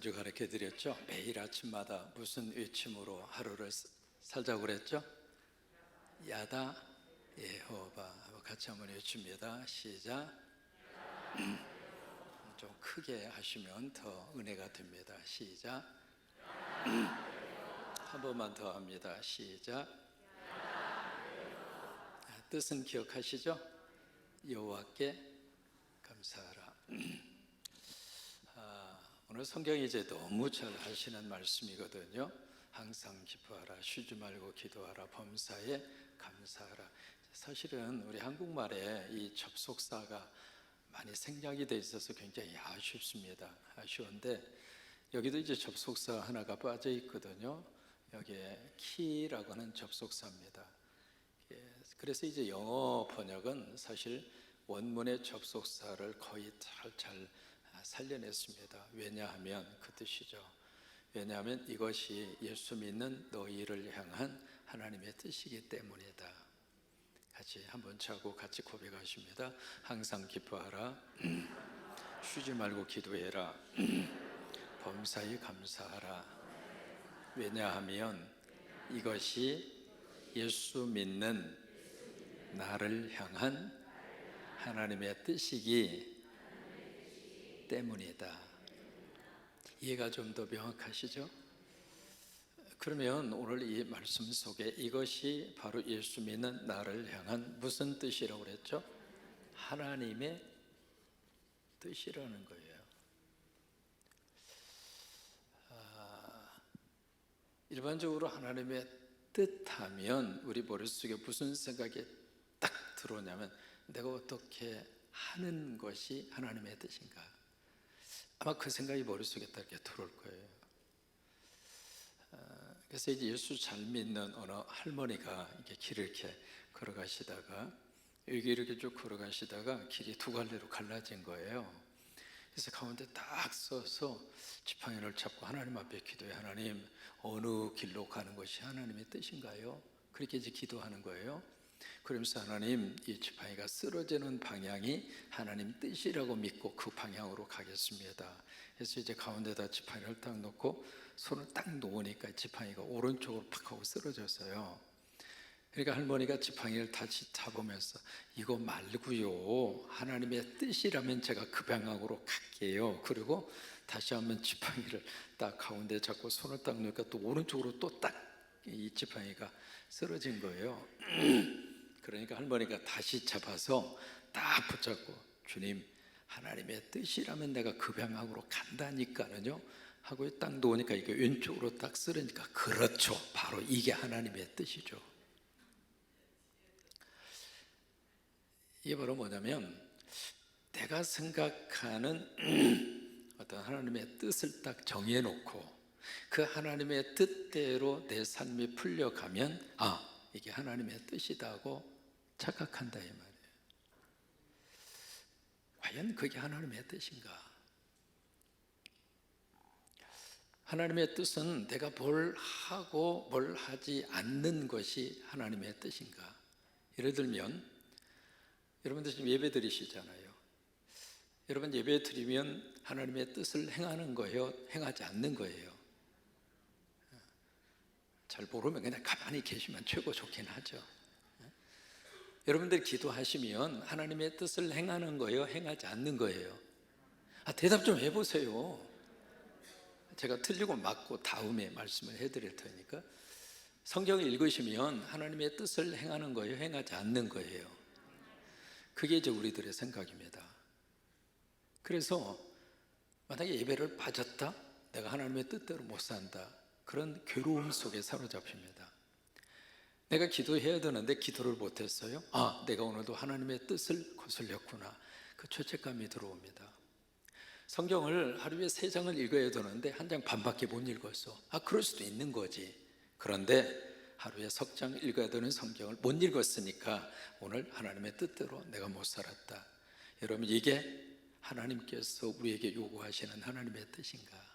지난주 가르쳐 드렸죠. 매일 아침마다 무슨 외침으로 하루를 살자고 그랬죠? 야다 예호바. 같이 한번 외칩니다. 시작. 좀 크게 하시면 더 은혜가 됩니다. 시작. 한 번만 더 합니다. 시작. 뜻은 기억하시죠? 여호와께 감사하라. 오늘 성경이 이제 너무 잘 하시는 말씀이거든요. 항상 기뻐하라, 쉬지 말고 기도하라, 범사에 감사하라. 사실은 우리 한국말에 이 접속사가 많이 생략이 돼 있어서 굉장히 아쉽습니다. 아쉬운데 여기도 이제 접속사 하나가 빠져 있거든요. 여기에 키라고 하는 접속사입니다. 그래서 이제 영어 번역은 사실 원문의 접속사를 거의 잘 살려냈습니다. 왜냐하면 그 뜻이죠. 왜냐하면 이것이 예수 믿는 너희를 향한 하나님의 뜻이기 때문이다. 같이 한번 차고 같이 고백하십니다. 항상 기뻐하라, 쉬지 말고 기도해라, 범사에 감사하라. 왜냐하면 이것이 예수 믿는 나를 향한 하나님의 뜻이기 때문이다. 이해가 좀 더 명확하시죠? 그러면 오늘 이 말씀 속에 이것이 바로 예수 믿는 나를 향한 무슨 뜻이라고 그랬죠? 하나님의 뜻이라는 거예요. 일반적으로 하나님의 뜻하면 우리 머릿속에 무슨 생각이 딱 들어오냐면 내가 어떻게 하는 것이 하나님의 뜻인가? 아마 그 생각이 머릿속에 딱 이렇게 들어올 거예요. 그래서 이제 예수 잘 믿는 어느 할머니가 이렇게 길을 이렇게 걸어가시다가 여기 이렇게 쭉 걸어가시다가 길이 두 갈래로 갈라진 거예요. 그래서 가운데 딱 서서 지팡이를 잡고 하나님 앞에 기도해. 하나님, 어느 길로 가는 것이 하나님의 뜻인가요? 그렇게 이제 기도하는 거예요. 그러면서 하나님, 이 지팡이가 쓰러지는 방향이 하나님 뜻이라고 믿고 그 방향으로 가겠습니다. 그래서 이제 가운데다 지팡이를 딱 놓고 손을 딱 놓으니까 지팡이가 오른쪽으로 팍 하고 쓰러졌어요. 그러니까 할머니가 지팡이를 다시 잡으면서 이거 말고요, 하나님의 뜻이라면 제가 그 방향으로 갈게요. 그리고 다시 한번 지팡이를 딱 가운데 잡고 손을 딱 놓으니까 또 오른쪽으로 또 딱 이 지팡이가 쓰러진 거예요. 그러니까 할머니가 다시 잡아서 딱 붙잡고, 주님, 하나님의 뜻이라면 내가 그 방향으로 간다니까는요 하고 딱 놓으니까 이게 왼쪽으로 딱 쓰러니까, 그렇죠, 바로 이게 하나님의 뜻이죠. 이게 바로 뭐냐면 내가 생각하는 어떤 하나님의 뜻을 딱 정해놓고 그 하나님의 뜻대로 내 삶이 풀려가면 이게 하나님의 뜻이다고 착각한다 이 말이에요. 과연 그게 하나님의 뜻인가? 하나님의 뜻은 내가 뭘 하고 뭘 하지 않는 것이 하나님의 뜻인가? 예를 들면 여러분들 지금 예배 드리시잖아요. 여러분 예배 드리면 하나님의 뜻을 행하는 거예요? 행하지 않는 거예요? 잘 모르면 그냥 가만히 계시면 최고 좋긴 하죠. 여러분들 기도하시면 하나님의 뜻을 행하는 거예요? 행하지 않는 거예요? 대답 좀 해보세요. 제가 틀리고 맞고 다음에 말씀을 해드릴 테니까. 성경을 읽으시면 하나님의 뜻을 행하는 거예요? 행하지 않는 거예요? 그게 이제 우리들의 생각입니다. 그래서 만약에 예배를 빠졌다? 내가 하나님의 뜻대로 못 산다? 그런 괴로움 속에 사로잡힙니다. 내가 기도해야 되는데 기도를 못했어요? 내가 오늘도 하나님의 뜻을 거슬렸구나. 그 죄책감이 들어옵니다. 성경을 하루에 3장을 읽어야 되는데 한 장 반밖에 못 읽었어. 그럴 수도 있는 거지. 그런데 하루에 석 장 읽어야 되는 성경을 못 읽었으니까 오늘 하나님의 뜻대로 내가 못 살았다. 여러분, 이게 하나님께서 우리에게 요구하시는 하나님의 뜻인가?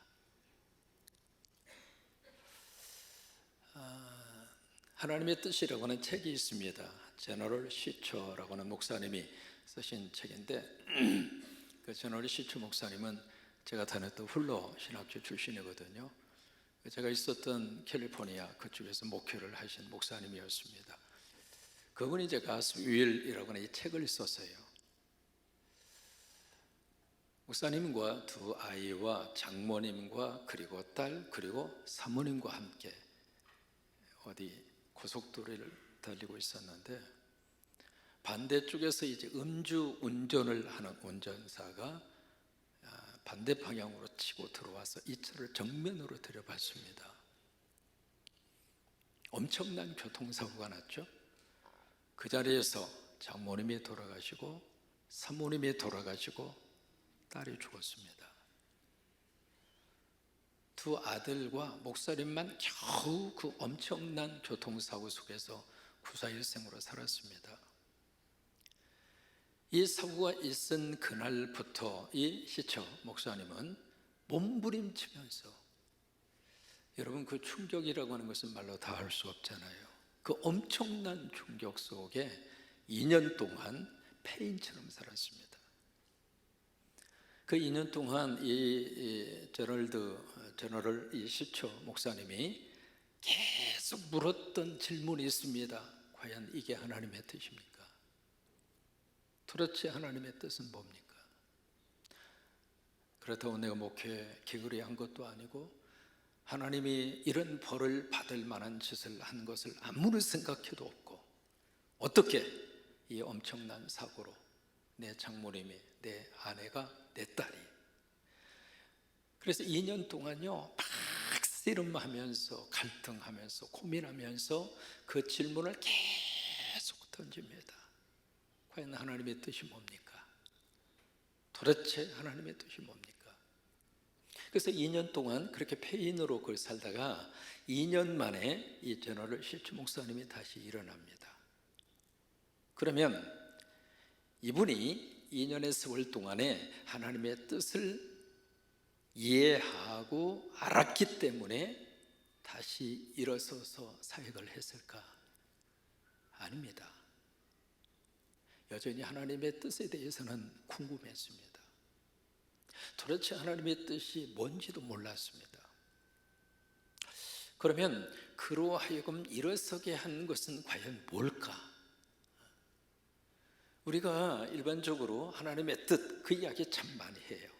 하나님의 뜻이라고 하는 책이 있습니다. 제너럴 시처라고 하는 목사님이 쓰신 책인데 그 제너럴 시처 목사님은 제가 다녔던 훌러 신학교 출신이거든요. 제가 있었던 캘리포니아 그쪽에서 목회를 하신 목사님이었습니다. 그분이 이제 가스 윌이라고 하는 이 책을 썼어요. 목사님과 두 아이와 장모님과 그리고 딸 그리고 사모님과 함께 어디 고속도로를 달리고 있었는데, 반대쪽에서 이제 음주 운전을 하는 운전사가 반대 방향으로 치고 들어와서 이 차를 정면으로 들여봤습니다. 엄청난 교통사고가 났죠. 그 자리에서 장모님이 돌아가시고 사모님이 돌아가시고 딸이 죽었습니다. 두 아들과 목사님만 겨우 그 엄청난 교통사고 속에서 구사일생으로 살았습니다. 이 사고가 있은 그날부터 이 시처 목사님은 몸부림치면서, 여러분 그 충격이라고 하는 것은 말로 다 할 수 없잖아요. 그 엄청난 충격 속에 2년 동안 폐인처럼 살았습니다. 그 2년 동안 이 저널을 이 시처 목사님이 계속 물었던 질문이 있습니다. 과연 이게 하나님의 뜻입니까? 도대체 하나님의 뜻은 뭡니까? 그렇다고 내가 목회 기그리 한 것도 아니고 하나님이 이런 벌을 받을 만한 짓을 한 것을 아무리 생각해도 없고, 어떻게 이 엄청난 사고로 내 장모님이, 내 아내가, 내 딸이, 그래서 2년 동안요 박씨름하면서 갈등하면서 고민하면서 그 질문을 계속 던집니다. 과연 하나님의 뜻이 뭡니까? 도대체 하나님의 뜻이 뭡니까? 그래서 2년 동안 그렇게 폐인으로 그걸 살다가 2년 만에 이 저널을 시처 목사님이 다시 일어납니다. 그러면 이분이 2년의 세월 동안에 하나님의 뜻을 이해하고 알았기 때문에 다시 일어서서 사역을 했을까? 아닙니다. 여전히 하나님의 뜻에 대해서는 궁금했습니다. 도대체 하나님의 뜻이 뭔지도 몰랐습니다. 그러면 그로 하여금 일어서게 한 것은 과연 뭘까? 우리가 일반적으로 하나님의 뜻, 그 이야기 참 많이 해요.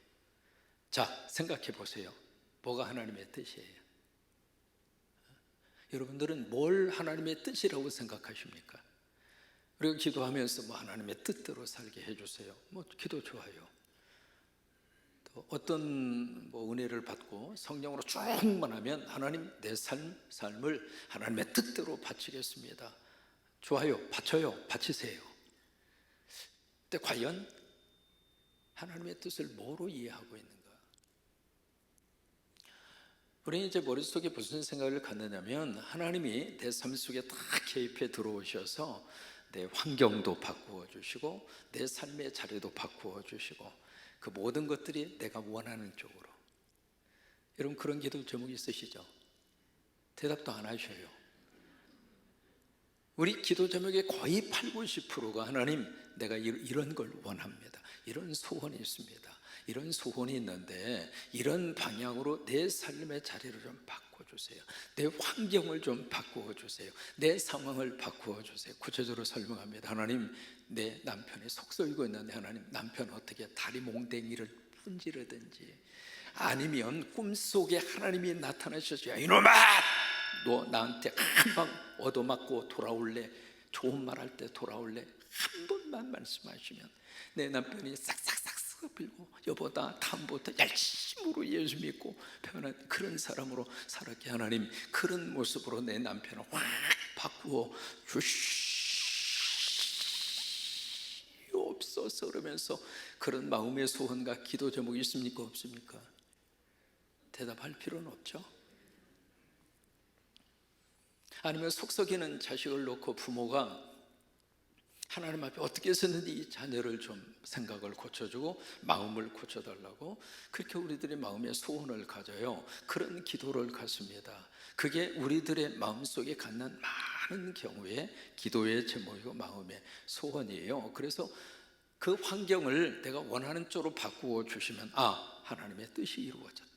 자, 생각해 보세요. 뭐가 하나님의 뜻이에요? 여러분들은 뭘 하나님의 뜻이라고 생각하십니까? 우리가 기도하면서 뭐 하나님의 뜻대로 살게 해주세요. 뭐 기도 좋아요. 또 어떤 뭐 은혜를 받고 성령으로 충만하면 하나님 내 삶을 하나님의 뜻대로 바치겠습니다. 좋아요. 바쳐요. 바치세요. 근데 과연 하나님의 뜻을 뭐로 이해하고 있는가? 우리는 이제 머릿속에 무슨 생각을 갖느냐면, 하나님이 내 삶 속에 다 개입해 들어오셔서 내 환경도 바꾸어 주시고 내 삶의 자리도 바꾸어 주시고 그 모든 것들이 내가 원하는 쪽으로. 여러분 그런 기도 제목 있으시죠? 대답도 안 하셔요. 우리 기도 제목의 거의 80~90%가 하나님 내가 이런 걸 원합니다. 이런 소원이 있습니다. 이런 소원이 있는데 이런 방향으로 내 삶의 자리를 좀 바꿔주세요. 내 환경을 좀 바꾸어주세요. 내 상황을 바꾸어주세요. 구체적으로 설명합니다. 하나님 내 남편이 속 썩이고 있는데 하나님 남편 어떻게 다리 몽댕이를 분지르든지, 아니면 꿈속에 하나님이 나타나셔서 야 이놈아 너 나한테 한방 얻어맞고 돌아올래, 좋은 말 할 때 돌아올래, 한 번만 말씀하시면 내 남편이 싹싹싹 빌고 여보 나 다음부터 열심으로 예수 믿고 편한 그런 사람으로 살았게 하나님 그런 모습으로 내 남편을 확 바꾸어 주시옵소서. 그러면서 그런 마음의 소원과 기도 제목이 있습니까? 없습니까? 대답할 필요는 없죠. 아니면 속썩이는 자식을 놓고 부모가 하나님 앞에 어떻게 해서든지 이 자녀를 좀 생각을 고쳐주고 마음을 고쳐달라고 그렇게 우리들의 마음에 소원을 가져요. 그런 기도를 갖습니다. 그게 우리들의 마음속에 갖는 많은 경우에 기도의 제목이고 마음의 소원이에요. 그래서 그 환경을 내가 원하는 쪽으로 바꾸어 주시면 하나님의 뜻이 이루어졌다.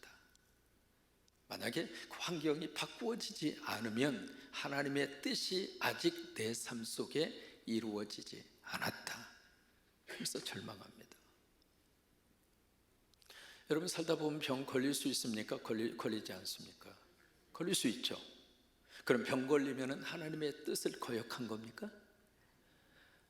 만약에 그 환경이 바꾸어지지 않으면 하나님의 뜻이 아직 내 삶 속에 이루어지지 않았다. 그래서 절망합니다. 여러분, 살다 보면 병 걸릴 수 있습니까? 걸리지 않습니까? 걸릴 수 있죠. 그럼 병 걸리면 하나님의 뜻을 거역한 겁니까?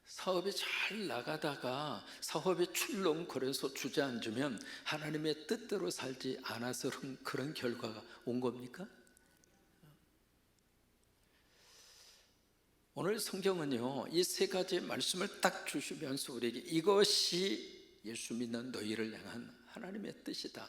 사업이 잘 나가다가 사업이 출렁거려서 주저앉으면 하나님의 뜻대로 살지 않아서 그런 결과가 온 겁니까? 오늘 성경은요, 이 세 가지 말씀을 딱 주시면서 우리에게 이것이 예수 믿는 너희를 향한 하나님의 뜻이다.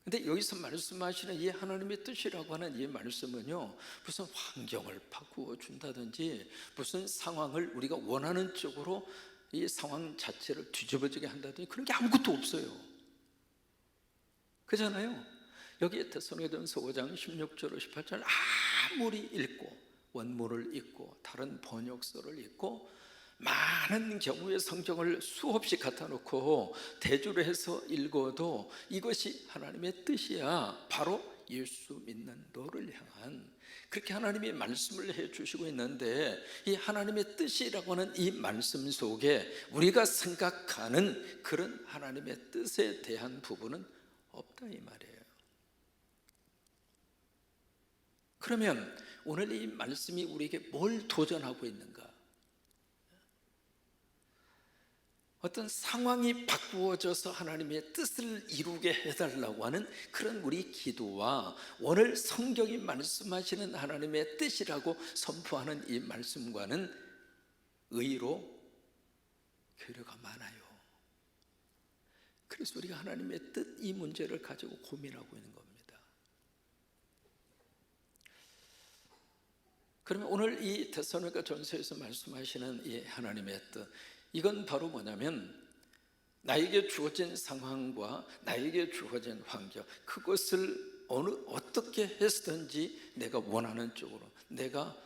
근데 여기서 말씀하시는 이 하나님의 뜻이라고 하는 이 말씀은요, 무슨 환경을 바꾸어 준다든지 무슨 상황을 우리가 원하는 쪽으로 이 상황 자체를 뒤집어지게 한다든지 그런 게 아무것도 없어요. 그잖아요. 여기 데살로니가전서 5장 16절 18절 아무리 읽고 원문을 읽고 다른 번역서를 읽고 많은 경우의 성경을 수없이 갖다 놓고 대조를 해서 읽어도 이것이 하나님의 뜻이야. 바로 예수 믿는 너를 향한, 그렇게 하나님이 말씀을 해 주시고 있는데, 이 하나님의 뜻이라고 하는 이 말씀 속에 우리가 생각하는 그런 하나님의 뜻에 대한 부분은 없다 이 말이에요. 그러면 오늘 이 말씀이 우리에게 뭘 도전하고 있는가? 어떤 상황이 바꾸어져서 하나님의 뜻을 이루게 해달라고 하는 그런 우리 기도와 오늘 성경이 말씀하시는 하나님의 뜻이라고 선포하는 이 말씀과는 의로 괴리가 많아요. 그래서 우리가 하나님의 뜻, 이 문제를 가지고 고민하고 있는 겁니다. 그러면 오늘 이 데살로니가전서에서 말씀하시는 이 하나님의 뜻, 이건 바로 뭐냐면 나에게 주어진 상황과 나에게 주어진 환경, 그것을 어떻게 해서든지 내가 원하는 쪽으로, 내가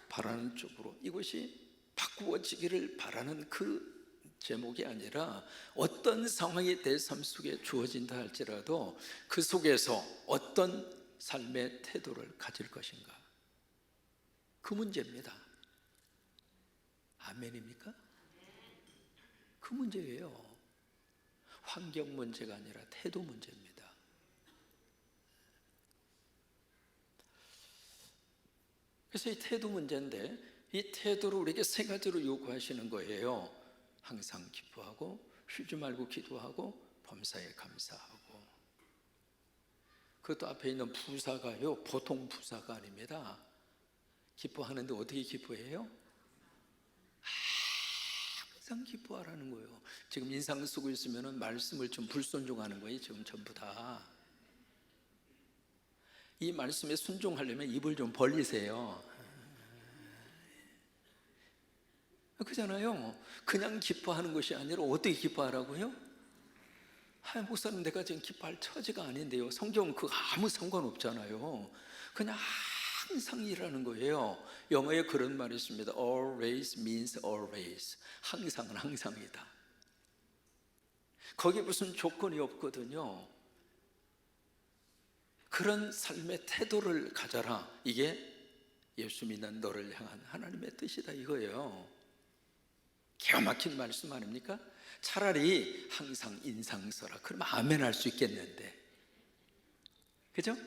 바라는 쪽으로 이것이 바꾸어지기를 바라는 그 제목이 아니라, 어떤 상황이 내 삶 속에 주어진다 할지라도 그 속에서 어떤 삶의 태도를 가질 것인가, 그 문제입니다. 아멘입니까? 그 문제예요. 환경 문제가 아니라 태도 문제입니다. 그래서 이 태도 문제인데, 이 태도를 우리에게 세 가지로 요구하시는 거예요. 항상 기뻐하고, 쉬지 말고 기도하고, 범사에 감사하고. 그것도 앞에 있는 부사가요, 보통 부사가 아닙니다. 기뻐하는데 어떻게 기뻐해요? 항상 기뻐하라는 거예요. 지금 인상 쓰고 있으면 말씀을 좀 불순종하는 거예요. 지금 전부 다. 이 말씀에 순종하려면 입을 좀 벌리세요. 그잖아요. 그냥 기뻐하는 것이 아니라 어떻게 기뻐하라고요? 목사님, 내가 지금 기뻐할 처지가 아닌데요. 성경은 그거 아무 상관없잖아요. 그냥 항상 이라는 거예요. 영어에 그런 말이 있습니다. Always means always. 항상은 항상이다. 거기에 무슨 조건이 없거든요. 그런 삶의 태도를 가져라. 이게 예수 믿는 너를 향한 하나님의 뜻이다 이거예요. 기가 막힌 말씀 아닙니까? 차라리 항상 인상 써라. 그러면 아멘 할 수 있겠는데, 그죠?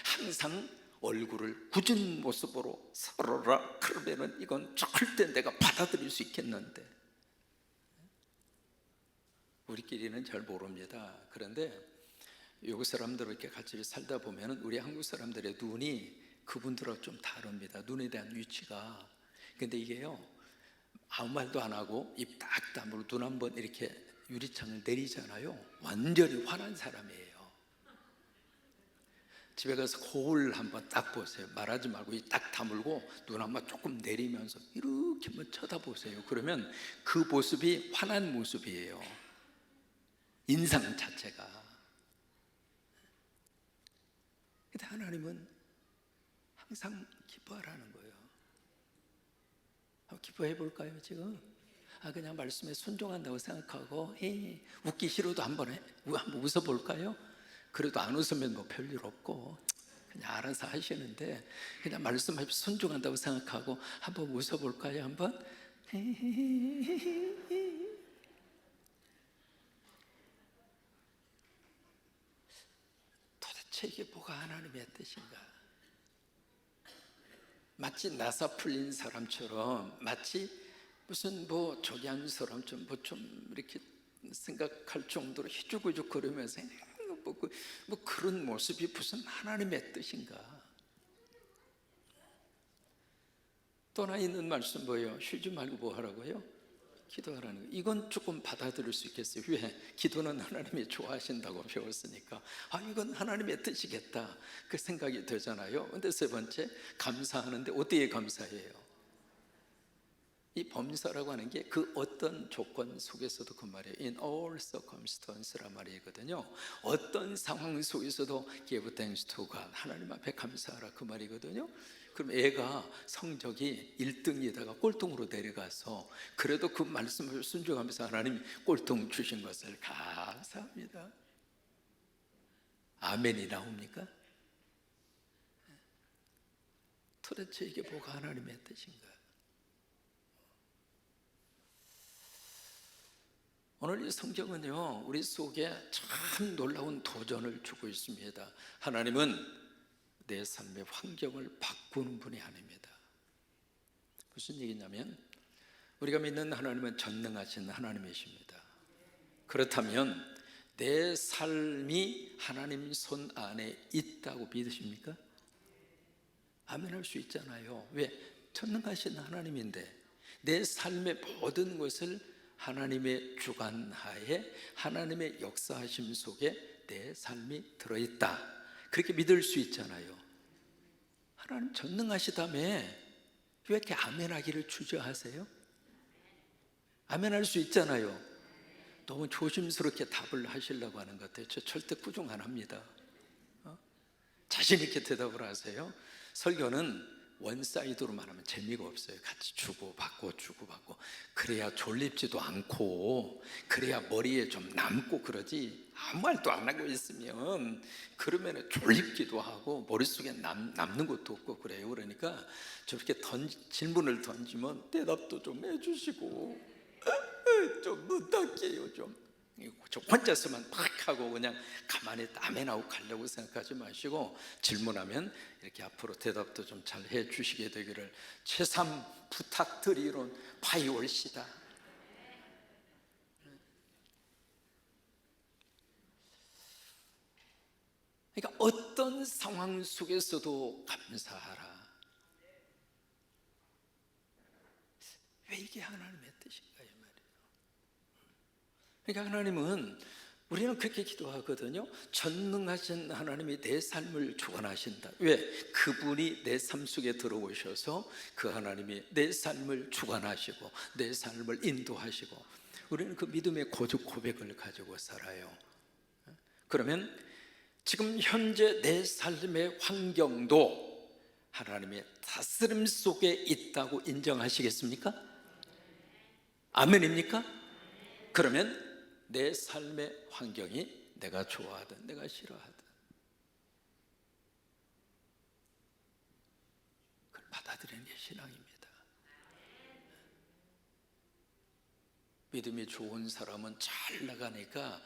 항상 얼굴을 굳은 모습으로 서러라. 그러면은 이건 절대 내가 받아들일 수 있겠는데, 우리끼리는 잘 모릅니다. 그런데 외국 사람들과 이렇게 같이 살다 보면은 우리 한국 사람들의 눈이 그분들하고 좀 다릅니다. 눈에 대한 위치가. 근데 이게요, 아무 말도 안 하고 입 딱 다물고 눈 한번 이렇게 유리창을 내리잖아요. 완전히 화난 사람이에요. 집에 가서 거울 한번 딱 보세요. 말하지 말고 입 딱 다물고 눈 한번 조금 내리면서 이렇게 한번 쳐다보세요. 그러면 그 모습이 화난 모습이에요. 인상 자체가. 근데 하나님은 항상 기뻐하라는 거예요. 한번 기뻐해 볼까요 지금? 그냥 말씀에 순종한다고 생각하고 웃기 싫어도 한번 웃어볼까요? 그래도 안 웃으면 뭐 별일 없고 그냥 알아서 하시는데 그냥 말씀에 순종한다고 생각하고 한번 웃어볼까요? 한번? 도대체 이게 뭐가 하나님의 뜻인가? 마치 나사 풀린 사람처럼, 마치 무슨 뭐 저기 한 사람처럼 뭐 좀 이렇게 생각할 정도로 희죽희죽 거리면서 뭐 그런 모습이 무슨 하나님의 뜻인가? 또 하나 있는 말씀 뭐예요? 쉬지 말고 뭐 하라고요? 기도하라는 거. 이건 조금 받아들일 수 있겠어요. 왜? 기도는 하나님이 좋아하신다고 배웠으니까 이건 하나님의 뜻이겠다 그 생각이 되잖아요. 근데 세 번째, 감사하는데 어떻게 감사해요? 이 범사라고 하는 게 그 어떤 조건 속에서도 그 말이에요. In all circumstance란 말이거든요. 어떤 상황 속에서도 give thanks to God, 하나님 앞에 감사하라 그 말이거든요. 그럼 애가 성적이 1등에다가 꼴등으로 내려가서 그래도 그 말씀을 순종하면서 하나님이 꼴등 주신 것을 감사합니다. 아멘이 나옵니까? 도대체 이게 뭐가 하나님의 뜻인가? 오늘 이 성경은요, 우리 속에 참 놀라운 도전을 주고 있습니다. 하나님은 내 삶의 환경을 바꾸는 분이 아닙니다. 무슨 얘기냐면 우리가 믿는 하나님은 전능하신 하나님이십니다. 그렇다면 내 삶이 하나님 손 안에 있다고 믿으십니까? 아멘할 수 있잖아요. 왜? 전능하신 하나님인데 내 삶의 모든 것을 하나님의 주관하에 하나님의 역사하심 속에 내 삶이 들어있다, 그렇게 믿을 수 있잖아요. 하나님 전능하시다며 왜 이렇게 아멘하기를 주저하세요? 아멘할 수 있잖아요. 너무 조심스럽게 답을 하시려고 하는 것 같아요. 저 절대 꾸중 안 합니다. 자신 있게 대답을 하세요. 설교는 원사이드로만 하면 재미가 없어요. 같이 주고받고 그래야 졸립지도 않고 그래야 머리에 좀 남고 그러지, 아무 말도 안 하고 있으면 그러면 졸립기도 하고 머릿속에 남는 것도 없고 그래요. 그러니까 저렇게 질문을 던지면 대답도 좀 해주시고 좀 부탁해요. 저 혼자서만 팍 하고 그냥 가만히 아멘하고 가려고 생각하지 마시고 질문하면 이렇게 앞으로 대답도 좀 잘 해주시게 되기를 최삼 부탁드리론 바이올시다. 그러니까 어떤 상황 속에서도 감사하라. 왜 이게 하나님의 뜻인가 이 말이에요. 그러니까 하나님은, 우리는 그렇게 기도하거든요. 전능하신 하나님이 내 삶을 주관하신다. 왜? 그분이 내 삶 속에 들어오셔서 그 하나님이 내 삶을 주관하시고 내 삶을 인도하시고, 우리는 그 믿음의 고백을 가지고 살아요. 그러면 지금 현재 내 삶의 환경도 하나님의 다스림 속에 있다고 인정하시겠습니까? 아멘입니까? 그러면 내 삶의 환경이 내가 좋아하든 내가 싫어하든 그걸 받아들이는 게 신앙입니다. 믿음이 좋은 사람은 잘 나가니까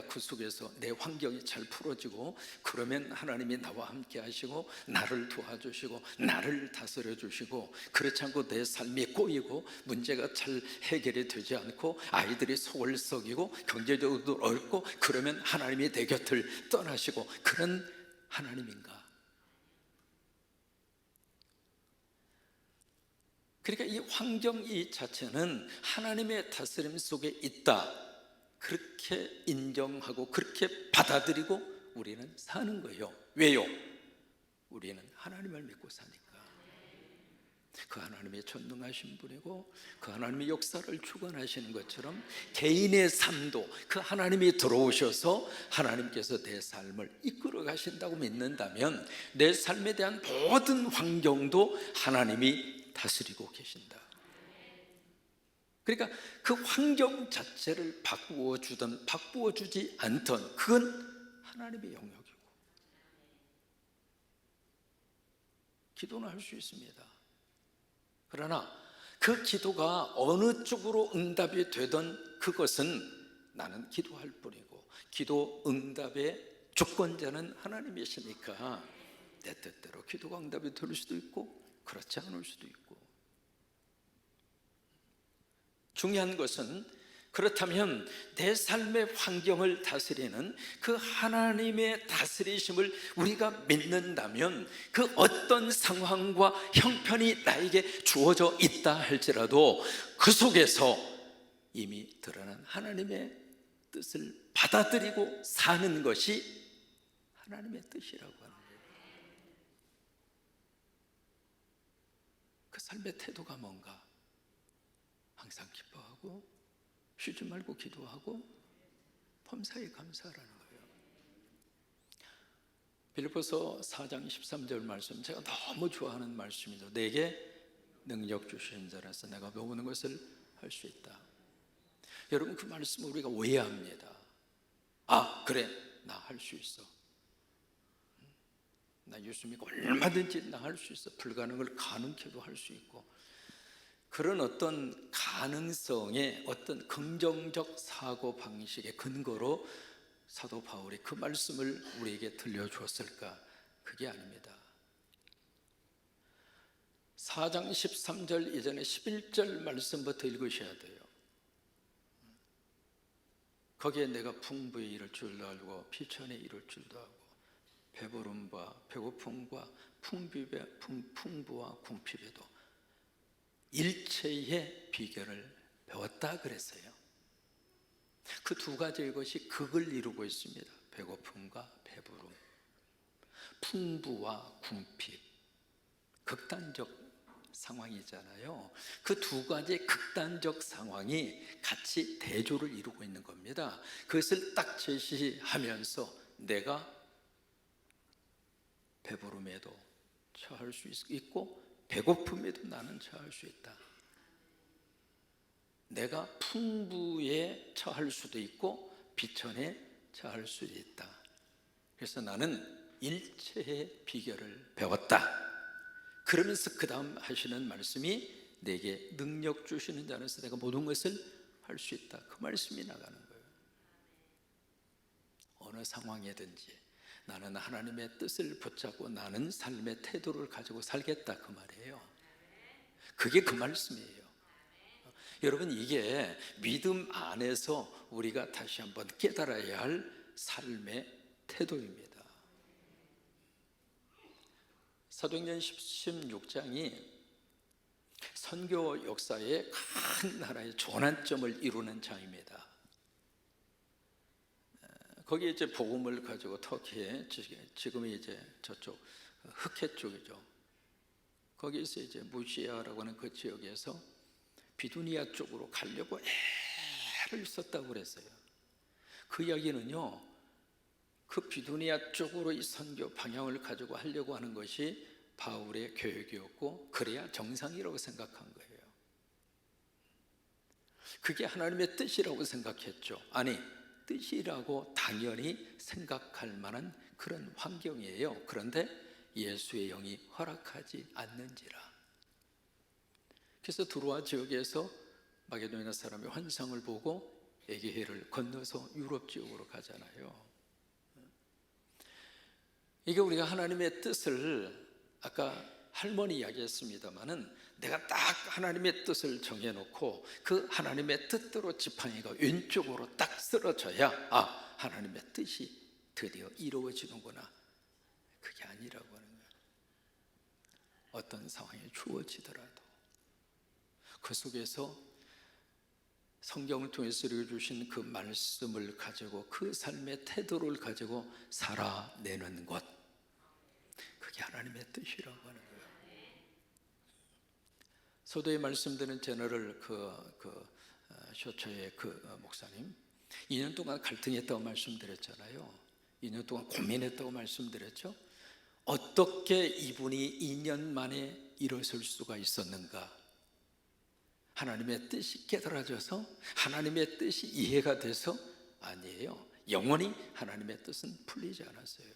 그 속에서 내 환경이 잘 풀어지고, 그러면 하나님이 나와 함께 하시고 나를 도와주시고 나를 다스려 주시고, 그렇지 않고 내 삶이 꼬이고 문제가 잘 해결이 되지 않고 아이들이 속을 썩이고 경제적으로도 어렵고, 그러면 하나님이 내 곁을 떠나시고, 그런 하나님인가? 그러니까 이 환경 이 자체는 하나님의 다스림 속에 있다, 그렇게 인정하고 그렇게 받아들이고 우리는 사는 거예요. 왜요? 우리는 하나님을 믿고 사니까. 그 하나님의 전능하신 분이고 그 하나님의 역사를 주관하시는 것처럼 개인의 삶도 그 하나님이 들어오셔서 하나님께서 내 삶을 이끌어 가신다고 믿는다면 내 삶에 대한 모든 환경도 하나님이 다스리고 계신다. 그러니까 그 환경 자체를 바꾸어 주든 바꾸어 주지 않든 그건 하나님의 영역이고, 기도는 할 수 있습니다. 그러나 그 기도가 어느 쪽으로 응답이 되든 그것은 나는 기도할 뿐이고, 기도 응답의 주권자는 하나님이시니까 내 뜻대로 기도가 응답이 될 수도 있고 그렇지 않을 수도 있고. 중요한 것은, 그렇다면 내 삶의 환경을 다스리는 그 하나님의 다스리심을 우리가 믿는다면 그 어떤 상황과 형편이 나에게 주어져 있다 할지라도 그 속에서 이미 드러난 하나님의 뜻을 받아들이고 사는 것이 하나님의 뜻이라고 하는 거예요. 그 삶의 태도가 뭔가? 항상 기뻐하고 쉬지 말고 기도하고 범사에 감사하라는 거예요. 빌립보서 4장 13절 말씀, 제가 너무 좋아하는 말씀이죠. 내게 능력 주신 자라서 내가 모든 것을 할 수 있다. 여러분, 그 말씀을 우리가 오해합니다. 아, 그래, 나 할 수 있어, 나 예수 믿고 얼마든지 나 할 수 있어, 불가능을 가능케도 할 수 있고, 그런 어떤 가능성의 어떤 긍정적 사고 방식의 근거로 사도 바울이 그 말씀을 우리에게 들려주었을까? 그게 아닙니다. 4장 13절 이전에 11절 말씀부터 읽으셔야 돼요. 거기에 내가 풍부에 이를 줄도 알고 피천에 이를 줄도 알고 배부름과 배고픔과 풍부와 궁핍에도 일체의 비결을 배웠다 그랬어요. 그 두 가지의 것이 극을 이루고 있습니다. 배고픔과 배부름, 풍부와 궁핍, 극단적 상황이잖아요. 그 두 가지 극단적 상황이 같이 대조를 이루고 있는 겁니다. 그것을 딱 제시하면서 내가 배부름에도 처할 수 있고 배고픔에도 나는 처할 수 있다. 내가 풍부에 처할 수도 있고 비천에 처할 수도 있다. 그래서 나는 일체의 비결을 배웠다. 그러면서 그 다음 하시는 말씀이 내게 능력 주시는 자라서 내가 모든 것을 할 수 있다. 그 말씀이 나가는 거예요. 어느 상황이든지 나는 하나님의 뜻을 붙잡고 나는 삶의 태도를 가지고 살겠다, 그 말이에요. 그게 그 말씀이에요. 여러분, 이게 믿음 안에서 우리가 다시 한번 깨달아야 할 삶의 태도입니다. 사도행전 16장이 선교 역사의 큰 하나의 전환점을 이루는 장입니다. 거기에 이제 복음을 가지고 터키에, 지금이 이제 저쪽 흑해 쪽이죠. 거기에서 이제 무시아라고 하는 그 지역에서 비두니아 쪽으로 가려고 애를 썼다고 그랬어요. 그 이야기는요, 그 비두니아 쪽으로 이 선교 방향을 가지고 하려고 하는 것이 바울의 계획이었고, 그래야 정상이라고 생각한 거예요. 그게 하나님의 뜻이라고 생각했죠. 아니, 뜻이라고 당연히 생각할 만한 그런 환경이에요. 그런데 예수의 영이 허락하지 않는지라. 그래서 두로아 지역에서 마게도니아 사람이 환상을 보고 에게해를 건너서 유럽 지역으로 가잖아요. 이게 우리가 하나님의 뜻을, 아까 할머니 이야기했습니다마는, 내가 딱 하나님의 뜻을 정해놓고 그 하나님의 뜻대로 지팡이가 왼쪽으로 딱 쓰러져야 아, 하나님의 뜻이 드디어 이루어지는구나. 그게 아니라고 하는 거예요. 어떤 상황이 주어지더라도 그 속에서 성경을 통해서 읽어주신 그 말씀을 가지고 그 삶의 태도를 가지고 살아내는 것, 그게 하나님의 뜻이라고 하는 거예요. 서도에 말씀드린 제너럴 쇼처의 그 목사님, 2년 동안 갈등했다고 말씀드렸잖아요. 2년 동안 고민했다고 말씀드렸죠. 어떻게 이분이 2년 만에 일어설 수가 있었는가? 하나님의 뜻이 깨달아져서 하나님의 뜻이 이해가 돼서 아니에요. 영원히 하나님의 뜻은 풀리지 않았어요.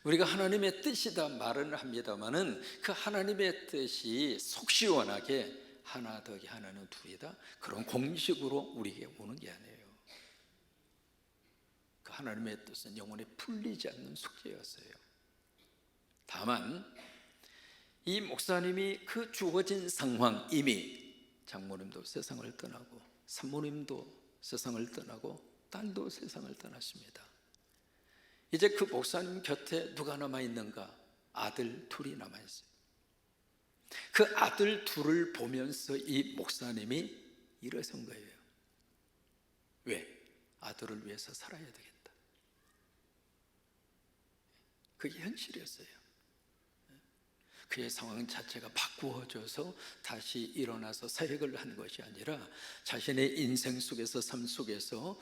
우리가 하나님의 뜻이다 말은 합니다마는 그 하나님의 뜻이 속 시원하게 하나 더하기 하나는 둘이다 그런 공식으로 우리에게 오는 게 아니에요. 그 하나님의 뜻은 영원히 풀리지 않는 숙제였어요. 다만 이 목사님이 그 주어진 상황, 이미 장모님도 세상을 떠나고 산모님도 세상을 떠나고 딸도 세상을 떠났습니다. 이제 그 목사님 곁에 누가 남아있는가? 아들 둘이 남아있어요. 그 아들 둘을 보면서 이 목사님이 일어선 거예요. 왜? 아들을 위해서 살아야 되겠다. 그게 현실이었어요. 그의 상황 자체가 바꾸어져서 다시 일어나서 사역을 한 것이 아니라 자신의 인생 속에서, 삶 속에서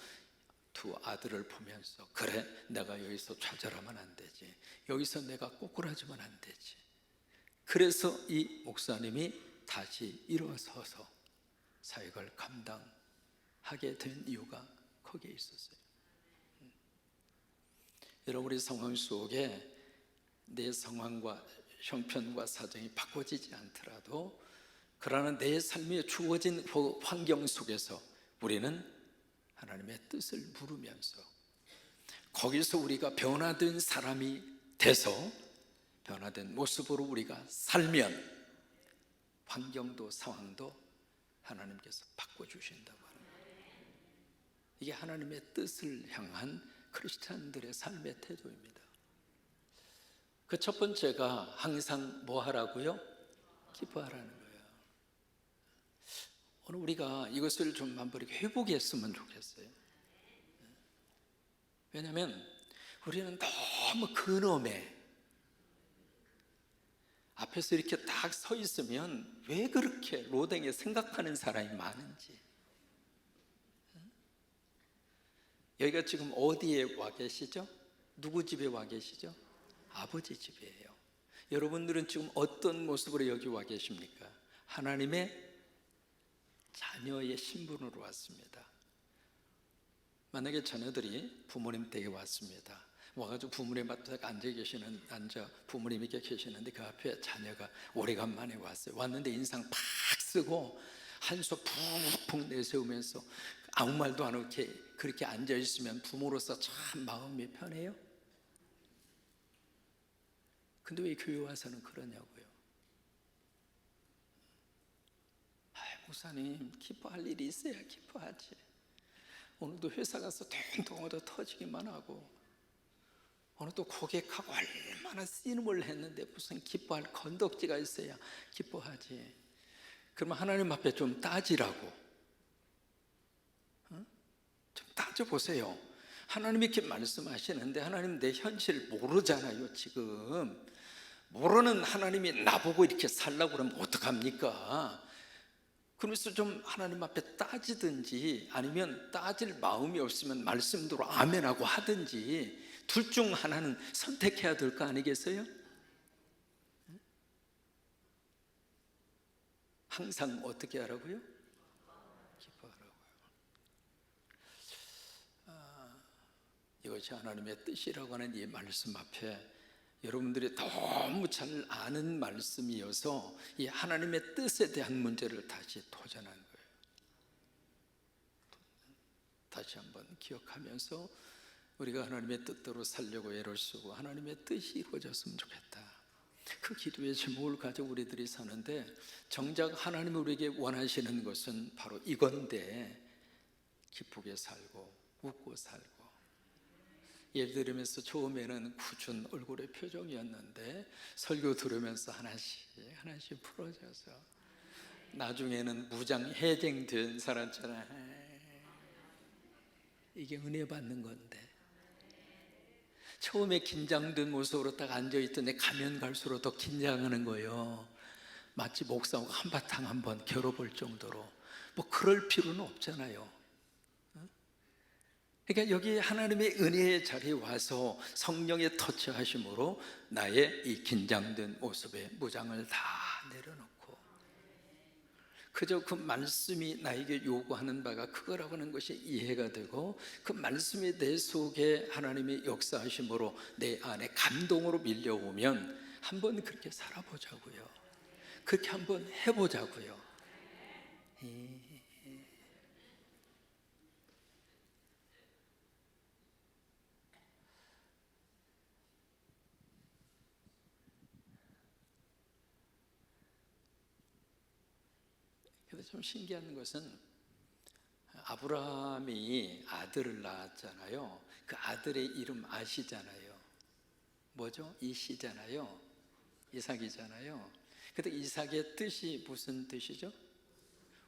두 아들을 보면서, 그래, 내가 여기서 좌절하면 안 되지, 여기서 내가 꼬꾸라지면 안 되지. 그래서 이 목사님이 다시 일어서서 사역을 감당하게 된 이유가 거기에 있었어요. 여러분, 우리 상황 속에 내 상황과 형편과 사정이 바꿔지지 않더라도 그러나 내 삶에 주어진 환경 속에서 우리는 하나님의 뜻을 물으면서 거기서 우리가 변화된 사람이 돼서 변화된 모습으로 우리가 살면 환경도 상황도 하나님께서 바꿔주신다고 하는 거예요. 이게 하나님의 뜻을 향한 크리스찬들의 삶의 태도입니다. 그 첫 번째가 항상 뭐 하라고요? 기뻐하라는 거예요. 오늘 우리가 이것을 좀 한번 회복했으면 좋겠어요. 왜냐하면 우리는 너무 근엄해. 앞에서 이렇게 딱 서 있으면 왜 그렇게 로댕에 생각하는 사람이 많은지. 여기가 지금 어디에 와 계시죠? 누구 집에 와 계시죠? 아버지 집이에요. 여러분들은 지금 어떤 모습으로 여기 와 계십니까? 하나님의 자녀의 신분으로 왔습니다. 만약에 자녀들이 부모님 댁에 왔습니다. 와가지고 부모님 앞에 부모님이 이렇게 계시는데 그 앞에 자녀가 오래간만에 왔어요. 왔는데 인상 팍 쓰고 한숨 푹푹 내쉬우면서 아무 말도 안 하고 그렇게 앉아 있으면 부모로서 참 마음이 편해요? 근데 왜 교회 와서는 그러냐고요? 목사님, 기뻐할 일이 있어야 기뻐하지. 오늘도 회사 가서 덩덩어도 터지기만 하고 오늘 또 고객하고 얼마나 씨름을 했는데 무슨 기뻐할 건덕지가 있어야 기뻐하지. 그러면 하나님 앞에 좀 따지라고. 좀 따져보세요. 하나님이 이렇게 말씀하시는데 하나님 내 현실 모르잖아요. 지금 모르는 하나님이 나보고 이렇게 살라고 그러면 어떡합니까? 그러면서 좀 하나님 앞에 따지든지 아니면 따질 마음이 없으면 말씀대로 아멘하고 하든지 둘 중 하나는 선택해야 될 거 아니겠어요? 항상 어떻게 하라고요? 기뻐하라고요. 이것이 하나님의 뜻이라고 하는 이 말씀 앞에 여러분들이 너무 잘 아는 말씀이어서 이 하나님의 뜻에 대한 문제를 다시 도전한 거예요. 다시 한번 기억하면서 우리가 하나님의 뜻대로 살려고 애를 쓰고 하나님의 뜻이 이루어졌으면 좋겠다. 그 기도의 제목을 가지고 우리들이 사는데 정작 하나님이 우리에게 원하시는 것은 바로 이건데 기쁘게 살고 웃고 살고. 예를 들으면서 처음에는 굳은 얼굴의 표정이었는데 설교 들으면서 하나씩 풀어져서 나중에는 무장해쟁된 사람처럼 이게 은혜 받는 건데 처음에 긴장된 모습으로 딱 앉아있던 애 가면 갈수록 더 긴장하는 거예요. 마치 목사하고 한바탕 한번 겨뤄볼 정도로. 뭐 그럴 필요는 없잖아요. 그러니까 여기 하나님의 은혜의 자리에 와서 성령의 터치하심으로 나의 이 긴장된 모습에 무장을 다 내려놓고 그저 그 말씀이 나에게 요구하는 바가 그거라고 하는 것이 이해가 되고, 그 말씀이 내 속에 하나님의 역사하심으로 내 안에 감동으로 밀려오면 한번 그렇게 살아보자고요. 그렇게 한번 해보자고요. 근데 좀 신기한 것은 아브라함이 아들을 낳았잖아요. 그 아들의 이름 아시잖아요. 뭐죠? 이시잖아요. 이삭이잖아요. 근데 이삭의 뜻이 무슨 뜻이죠?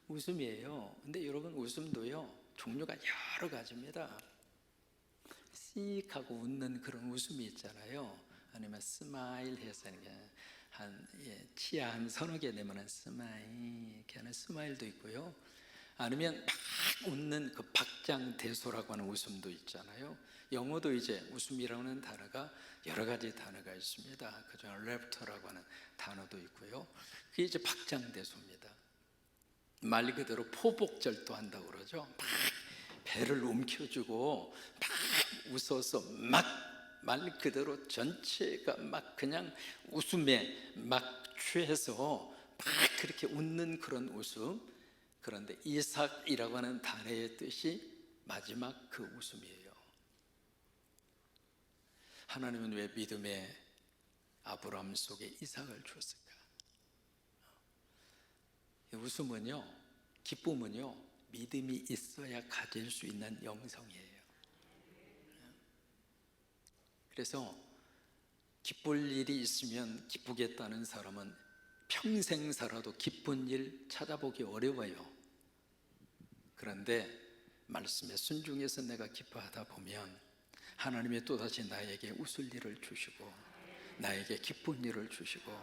웃음이에요. 근데 여러분, 웃음도요 종류가 여러 가지입니다. 씩 하고 웃는 그런 웃음이 있잖아요. 아니면 스마일 해서 치아 한 서너 개 내면은 스마일 이렇게 하는 스마일도 있고요. 아니면 막 웃는 그 박장대소라고 하는 웃음도 있잖아요. 영어도 이제 웃음이라고 하는 단어가 여러 가지 단어가 있습니다. 그중에 랩터라고 하는 단어도 있고요. 그게 이제 박장대소입니다. 말 그대로 포복절도 한다고 그러죠. 막 배를 움켜쥐고 막 웃어서 막 말 그대로 전체가 막 그냥 웃음에 막 취해서 막 그렇게 웃는 그런 웃음. 그런데 이삭이라고 하는 단어의 뜻이 마지막 그 웃음이에요. 하나님은 왜 믿음의 아브라함 속에 이삭을 주었을까? 웃음은요, 기쁨은요, 믿음이 있어야 가질 수 있는 영성이에요. 그래서 기쁠 일이 있으면 기쁘겠다는 사람은 평생 살아도 기쁜 일 찾아보기 어려워요. 그런데 말씀에 순종해서 내가 기뻐하다 보면 하나님이 또다시 나에게 웃을 일을 주시고 나에게 기쁜 일을 주시고,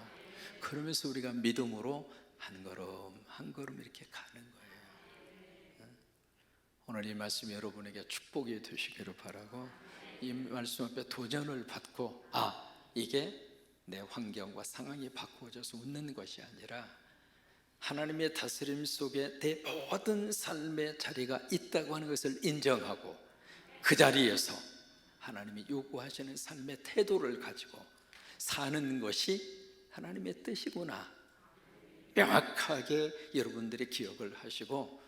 그러면서 우리가 믿음으로 한 걸음 한 걸음 이렇게 가는 거예요. 오늘 이 말씀이 여러분에게 축복이 되시기를 바라고, 이 말씀 앞에 도전을 받고 이게 내 환경과 상황이 바꾸어져서 웃는 것이 아니라 하나님의 다스림 속에 내 모든 삶의 자리가 있다고 하는 것을 인정하고, 그 자리에서 하나님이 요구하시는 삶의 태도를 가지고 사는 것이 하나님의 뜻이구나 명확하게 여러분들이 기억을 하시고,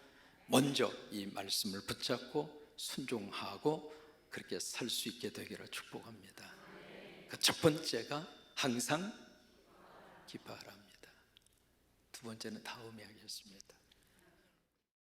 먼저 이 말씀을 붙잡고 순종하고 그렇게 살 수 있게 되기를 축복합니다. 그 첫 번째가 항상 기뻐하랍니다. 두 번째는 다음에 하겠습니다.